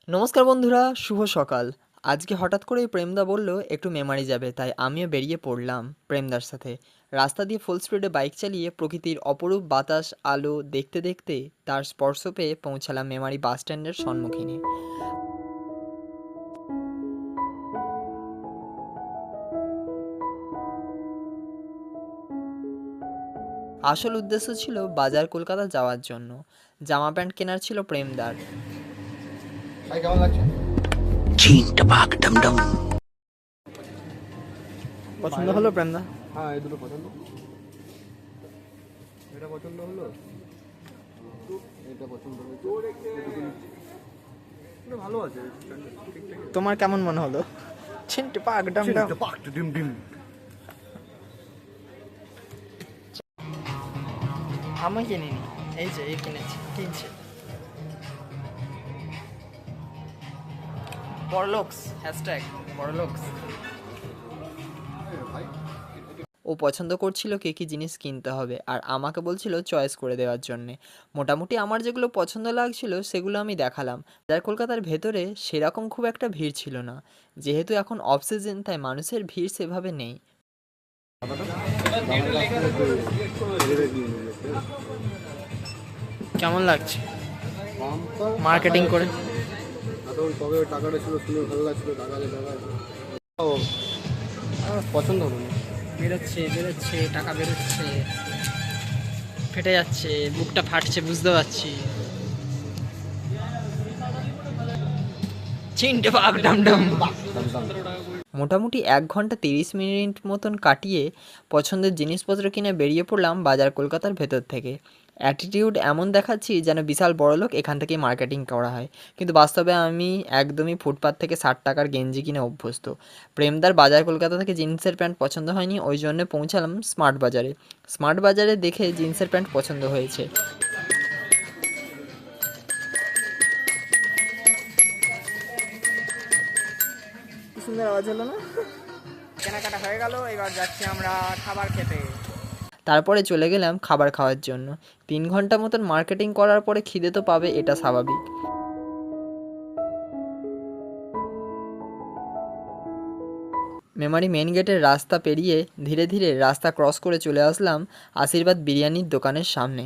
নমস্কার বন্ধুরা, শুভ সকাল। আজকে হঠাৎ করেই প্রেমদা বলল একটু মেমারি যাবে, তাই আমিও বেরিয়ে পড়লাম প্রেমদার সাথে। রাস্তা দিয়ে ফুল স্পিডে বাইক চালিয়ে প্রকৃতির অপরূপ বাতাস আলো দেখতে দেখতে তার স্পর্শ পেয়ে পৌঁছালাম মেমারি বাস স্ট্যান্ডের সম্মুখীনে। আসল উদ্দেশ্য ছিল বাজার কলকাতা যাওয়ার জন্য। জামা প্যান্ট কেনার ছিল প্রেমদার। ভাই কেমন লাগছে? পছন্দ হলো প্রেমদা? হ্যাঁ, এই দুটো পছন্দ। এটা পছন্দ হলো, এটা পছন্দ হয়েছে। এটা ভালো আছে, ঠিকঠাক। তোমার কেমন মনে হলো? ছিনটে পাক ডাম ডাম। পাক ডিম ডিম। আমি কিনিনি, এই যে এই কিনছে বড়লোকস, হ্যাশট্যাগ বড়লোকস। ও পছন্দ করছিল কে কী জিনিস কিনতে হবে, আর আমাকে বলছিল চয়েস করে দেওয়ার জন্যে। মোটামুটি আমার যেগুলো পছন্দ লাগছিল সেগুলো আমি দেখালাম। যার কলকাতার ভেতরে সেরকম খুব একটা ভিড় ছিল না, যেহেতু এখন অফ সিজন তাই মানুষের ভিড় সেভাবে নেই। কেমন লাগছে মার্কেটিং করে? এখন কবে টাকাটা ছিল শুনে ভালো লাগছিল, টাকা ও আমার পছন্দ হলো না। বেরোচ্ছে টাকা বেরোচ্ছে, ফেটে যাচ্ছে, বুকটা ফাটছে, বুঝতে পারছি। চিনতে পাক ডাম ডাম। মোটামুটি 1 ঘন্টা 30 মিনিট মতন কাটিয়ে পছন্দের জিনিসপত্র কিনে বেরিয়ে পড়লাম বাজার কলকাতার ভেতর থেকে। অ্যাটিটিউড এমন দেখাচ্ছি যেন বিশাল বড়লোক, এখান থেকেই মার্কেটিং করা হয়, কিন্তু বাস্তবে আমি একদমই ফুটপাত থেকে 60 টাকার গেঞ্জি কিনে অভ্যস্ত। প্রেমদার বাজার কলকাতা থেকে জিন্সের প্যান্ট পছন্দ হয়নি, ওই জন্য পৌঁছালাম স্মার্ট বাজারে। স্মার্ট বাজারে দেখে জিন্সের প্যান্ট পছন্দ হয়েছে। সুন্দর আওয়াজ হলো না? কেনাকাটা হয়ে গেল, এবার যাচ্ছি আমরা খাবার খেতে। তারপরে চলে গেলাম খাবার খাওয়ার জন্য। 3 ঘন্টা মতন মার্কেটিং করার পরে খিদে তো পাবে, এটা স্বাভাবিক। মেমারি মেন গেটের রাস্তা পেরিয়ে ধীরে ধীরে রাস্তা ক্রস করে চলে আসলাম আশীর্বাদ বিরিয়ানির দোকানের সামনে।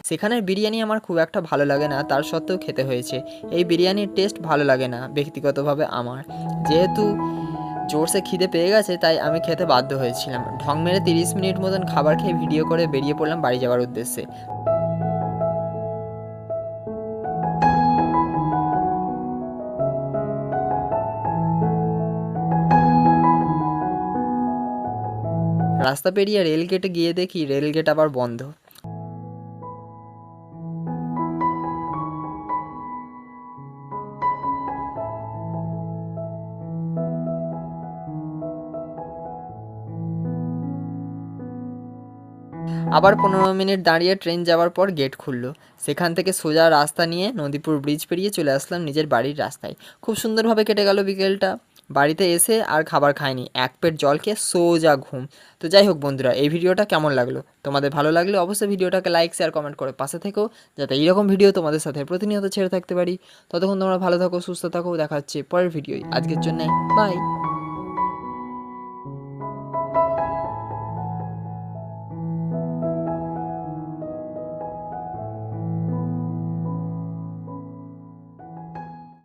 সেখানের বিরিয়ানি আমার খুব একটা ভালো লাগে না, তার সত্ত্বেও খেতে হয়েছে। এই বিরিয়ানির টেস্ট ভালো লাগে না ব্যক্তিগতভাবে আমার। যেহেতু জোরসে খিদে পেয়ে গেছে তাই আমি খেতে বাধ্য হয়েছিলাম। ঢং মেরে 30 মিনিট মতন খাবার খেয়ে ভিডিও করে বেরিয়ে পড়লাম বাড়ি যাওয়ার উদ্দেশ্যে। রাস্তা পেরিয়ে রেলগেটে গিয়ে দেখি রেলগেট আবার বন্ধ। আবার 15 মিনিট দাঁড়িয়ে ট্রেন যাওয়ার পর গেট খুললো। সেখান থেকে সোজা রাস্তা নিয়ে নদীপুর ব্রিজ পেরিয়ে চলে আসলাম নিজের বাড়ির রাস্তায়। খুব সুন্দরভাবে কেটে গেল বিকেলটা। বাড়িতে এসে আর খাবার খাইনি, এক পেট জল খেয়ে সোজা ঘুম। তো যাই হোক বন্ধুরা, এই ভিডিওটা কেমন লাগলো? তোমাদের ভালো লাগলে অবশ্যই ভিডিওটাকে লাইক শেয়ার কমেন্ট করে পাশে থেকো, যাতে এইরকম ভিডিও তোমাদের সাথে প্রতিনিয়ত ছেড়ে থাকতে পারি। ততক্ষণ তোমরা ভালো থাকো, সুস্থ থাকো, দেখা হচ্ছে পরের ভিডিওয়। আজকের জন্যে বাই।